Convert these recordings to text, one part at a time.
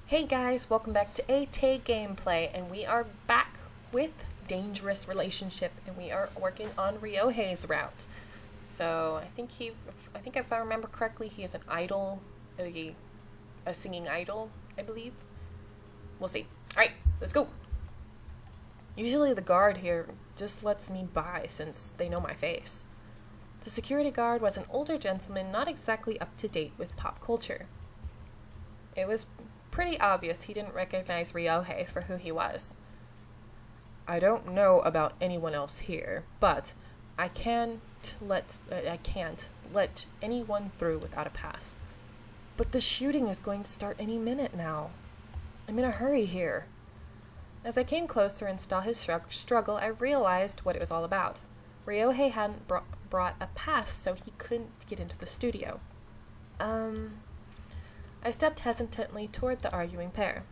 Hey guys, welcome back to RYOUHEI gameplay, and we are back with Dangerous Relationship, and we are working on RYOUHEI's route. So I think if I remember correctly, he is an idol, a singing idol, I believe. We'll see. Alright, let's go. Usually the guard here just lets me by since they know my face. The security guard was an older gentleman not exactly up to date with pop culture. It was pretty obvious he didn't recognize RYOUHEI for who he was. I don't know about anyone else here, but I can't let anyone through without a pass. But the shooting is going to start any minute now. I'm in a hurry here. As I came closer and saw his struggle, I realized what it was all about. RYOUHEI hadn't brought a pass, so he couldn't get into the studio. I stepped hesitantly toward the arguing pair.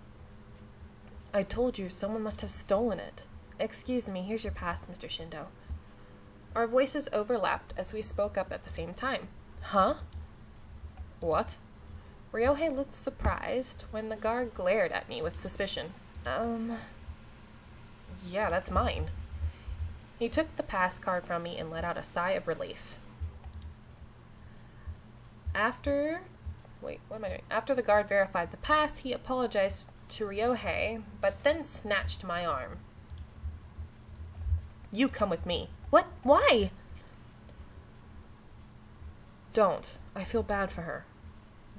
I told you someone must have stolen it. Excuse me, here's your pass, Mr. Shindo. Our voices overlapped as we spoke up at the same time. Huh? What? RYOUHEI looked surprised when the guard glared at me with suspicion. Yeah, that's mine. He took the pass card from me and let out a sigh of relief. After the guard verified the pass, he apologized to RYOUHEI, but then snatched my arm. You come with me. What? Why? Don't. I feel bad for her.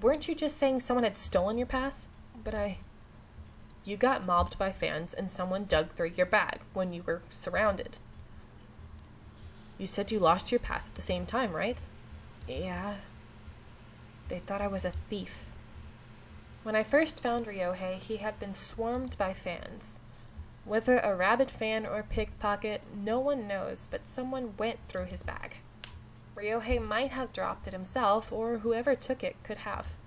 Weren't you just saying someone had stolen your pass? You got mobbed by fans and someone dug through your bag when you were surrounded. You said you lost your pass at the same time, right? Yeah. They thought I was a thief. When I first found RYOUHEI, he had been swarmed by fans. Whether a rabid fan or a pickpocket, no one knows, but someone went through his bag. RYOUHEI might have dropped it himself, or whoever took it could have.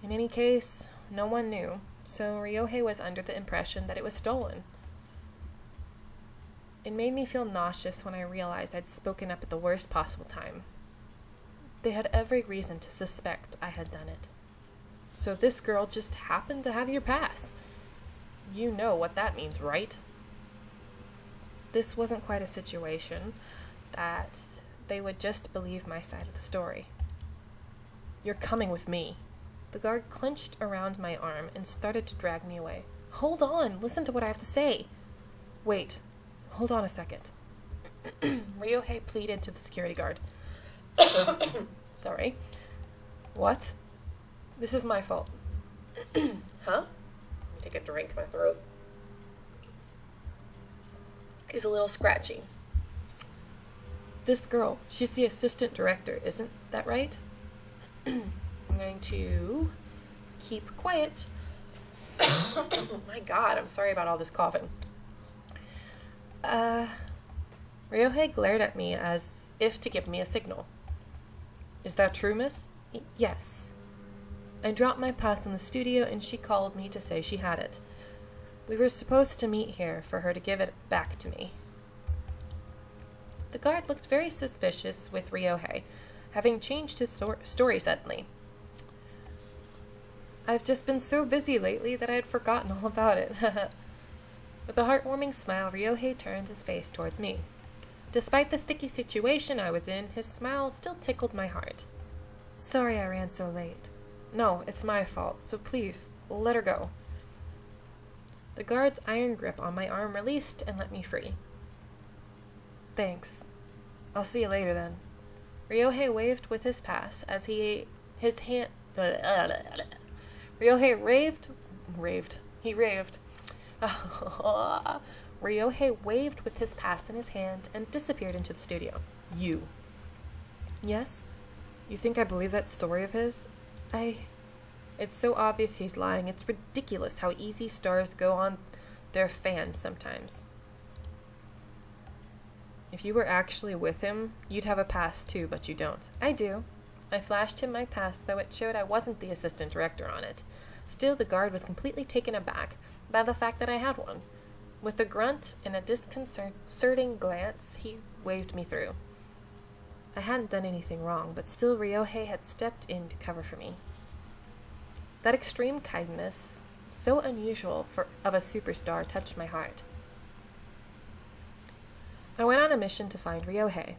In any case, no one knew, so RYOUHEI was under the impression that it was stolen. It made me feel nauseous when I realized I'd spoken up at the worst possible time. They had every reason to suspect I had done it. So this girl just happened to have your pass. You know what that means, right? This wasn't quite a situation that they would just believe my side of the story. You're coming with me. The guard clenched around my arm and started to drag me away. Hold on, listen to what I have to say. Wait, hold on a second. RYOUHEI pleaded to the security guard. Sorry. What? This is my fault. Huh? Let me take a drink. My throat is a little scratchy. This girl, she's the assistant director, isn't that right? I'm going to keep quiet. Oh my god, I'm sorry about all this coughing. RYOUHEI glared at me as if to give me a signal. Is that true, miss? Yes. I dropped my pass in the studio and she called me to say she had it. We were supposed to meet here for her to give it back to me. The guard looked very suspicious with RYOUHEI, having changed his story suddenly. I've just been so busy lately that I had forgotten all about it. With a heartwarming smile, RYOUHEI turned his face towards me. Despite the sticky situation I was in, his smile still tickled my heart. Sorry I ran so late. No, it's my fault, so please, let her go. The guard's iron grip on my arm released and let me free. Thanks. I'll see you later then. RYOUHEI waved with his pass as RYOUHEI raved. RYOUHEI waved with his pass in his hand and disappeared into the studio. You. Yes? You think I believe that story of his? It's so obvious he's lying. It's ridiculous how easy stars go on their fans sometimes. If you were actually with him, you'd have a pass too, but you don't. I do. I flashed him my pass, though it showed I wasn't the assistant director on it. Still, the guard was completely taken aback by the fact that I had one. With a grunt and a disconcerting glance, he waved me through. I hadn't done anything wrong, but still RYOUHEI had stepped in to cover for me. That extreme kindness, so unusual of a superstar, touched my heart. I went on a mission to find RYOUHEI.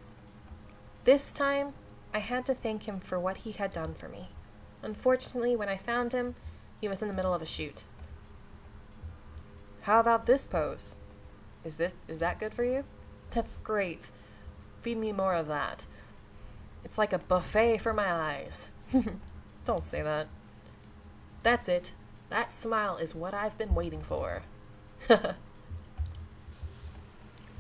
This time, I had to thank him for what he had done for me. Unfortunately, when I found him, he was in the middle of a shoot. How about this pose? Is that good for you? That's great. Feed me more of that. It's like a buffet for my eyes. Don't say that. That's it. That smile is what I've been waiting for.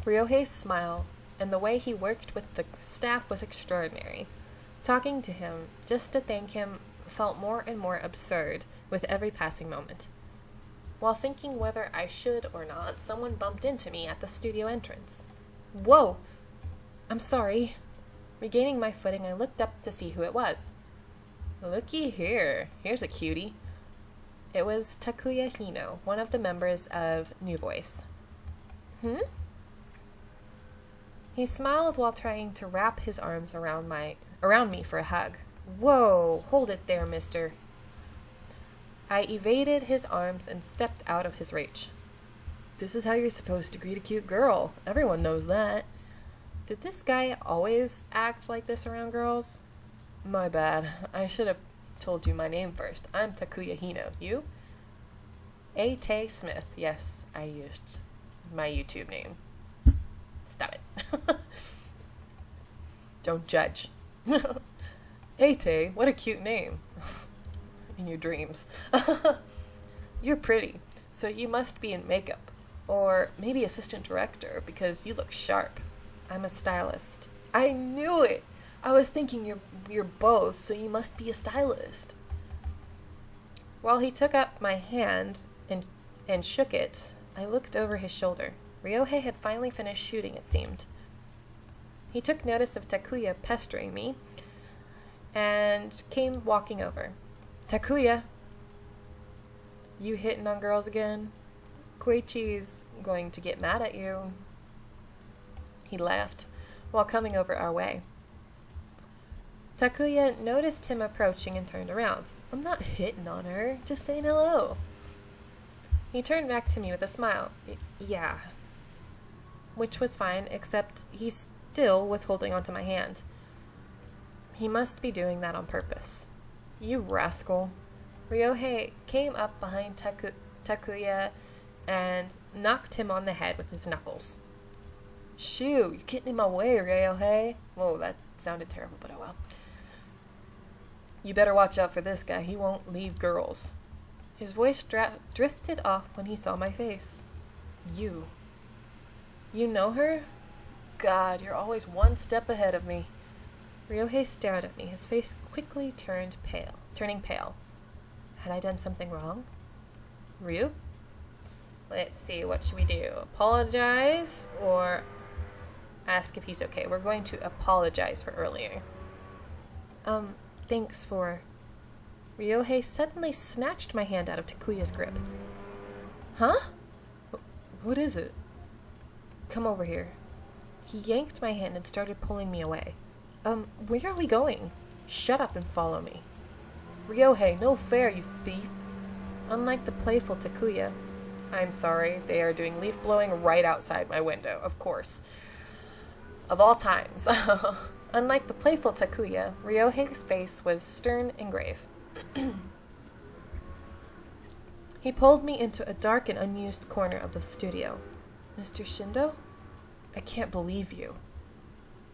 RYOUHEI's smile and the way he worked with the staff was extraordinary. Talking to him, just to thank him, felt more and more absurd with every passing moment. While thinking whether I should or not, someone bumped into me at the studio entrance. Whoa! I'm sorry. Regaining my footing, I looked up to see who it was. Looky here. Here's a cutie. It was Takuya Hino, one of the members of New Voice. He smiled while trying to wrap his arms around me for a hug. Whoa, hold it there, mister. I evaded his arms and stepped out of his reach. This is how you're supposed to greet a cute girl. Everyone knows that. Did this guy always act like this around girls? My bad. I should have told you my name first. I'm Takuya Hino. You? A-Tay Smith. Yes, I used my YouTube name. Stop it. Don't judge. A-Tay, what a cute name. In your dreams. You're pretty, so you must be in makeup. Or maybe assistant director, because you look sharp. I'm a stylist. I knew it! I was thinking you're both, so you must be a stylist. While he took up my hand and shook it, I looked over his shoulder. RYOUHEI had finally finished shooting, it seemed. He took notice of Takuya pestering me and came walking over. Takuya! You hitting on girls again? Koichi's going to get mad at you. He laughed while coming over our way. Takuya noticed him approaching and turned around. I'm not hitting on her, just saying hello. He turned back to me with a smile. Yeah. Which was fine, except he still was holding onto my hand. He must be doing that on purpose. You rascal. RYOUHEI came up behind Takuya and knocked him on the head with his knuckles. Shoo, you're getting in my way, RYOUHEI. Whoa, that sounded terrible, but oh well. You better watch out for this guy. He won't leave girls. His voice drifted off when he saw my face. You. You know her? God, you're always one step ahead of me. RYOUHEI stared at me, his face quickly turning pale. Had I done something wrong? Ryu? Let's see, what should we do? Apologize or ask if he's okay? We're going to apologize for earlier. Thanks for... RYOUHEI suddenly snatched my hand out of Takuya's grip. Huh? What is it? Come over here. He yanked my hand and started pulling me away. Where are we going? Shut up and follow me. RYOUHEI, no fair, you thief. Unlike the playful Takuya, I'm sorry, they are doing leaf blowing right outside my window, of course. Of all times. Unlike the playful Takuya, RYOUHEI's face was stern and grave. He pulled me into a dark and unused corner of the studio. Mr. Shindo? I can't believe you.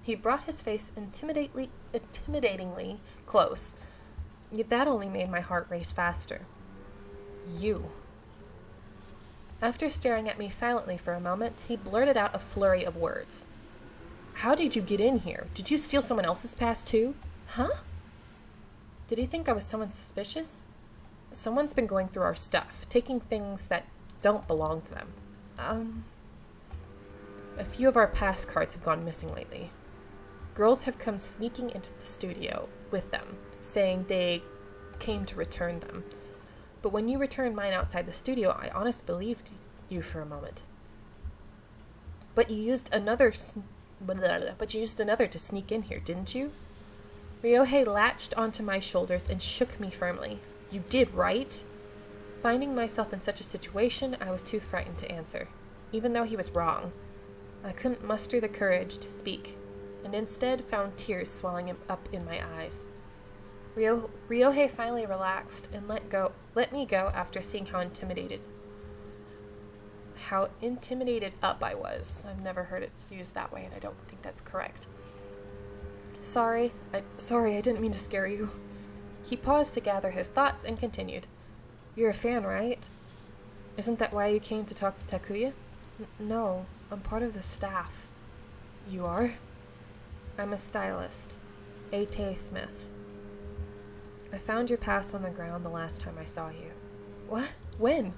He brought his face intimidatingly close, yet that only made my heart race faster. You. After staring at me silently for a moment, he blurted out a flurry of words. How did you get in here? Did you steal someone else's pass too? Huh? Did he think I was someone suspicious? Someone's been going through our stuff, taking things that don't belong to them. A few of our pass cards have gone missing lately. Girls have come sneaking into the studio with them, saying they came to return them. But when you returned mine outside the studio, I honestly believed you for a moment. But you used another to sneak in here, didn't you? RYOUHEI latched onto my shoulders and shook me firmly. You did, right? Finding myself in such a situation, I was too frightened to answer, even though he was wrong. I couldn't muster the courage to speak, and instead found tears swelling up in my eyes. RYOUHEI finally relaxed and let me go after seeing how intimidated up I was. I've never heard it used that way, and I don't think that's correct. Sorry, I didn't mean to scare you. He paused to gather his thoughts and continued. You're a fan, right? Isn't that why you came to talk to Takuya? No, I'm part of the staff. You are? I'm a stylist. A.T. Smith. I found your pass on the ground the last time I saw you. What? When?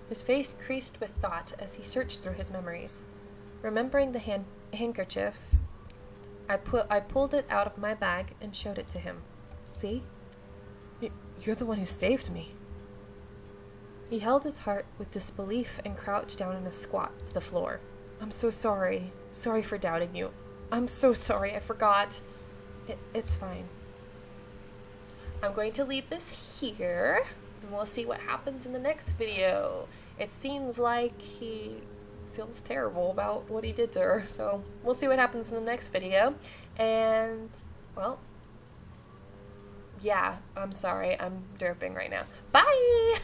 His face creased with thought as he searched through his memories. Remembering the handkerchief, I pulled it out of my bag and showed it to him. See? You're the one who saved me. He held his heart with disbelief and crouched down in a squat to the floor. I'm so sorry. Sorry for doubting you. I'm so sorry. I forgot. It's fine. I'm going to leave this here, and we'll see what happens in the next video. It seems like he feels terrible about what he did to her, so we'll see what happens in the next video. And, well, yeah, I'm sorry. I'm derping right now. Bye!